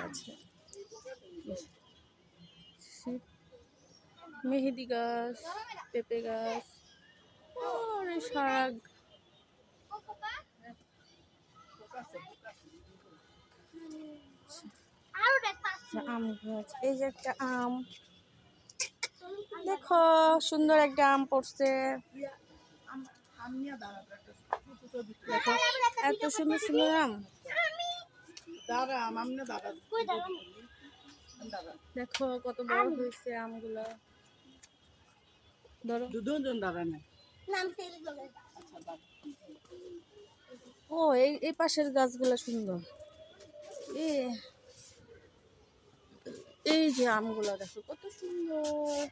আছে মেহেদি গাছ, পেঁপে গাছ, শাক, আম গাছ। এই যে একটা আম, দেখো সুন্দর একটা আম পড়ছে। দেখো এত সুন্দর সুন্দর আম। দেখো কত বড় হয়েছে আমগুলা। ধরো ও এই পাশের গাছগুলা সুন্দর। এই যে আমগুলা দেখো কত সুন্দর।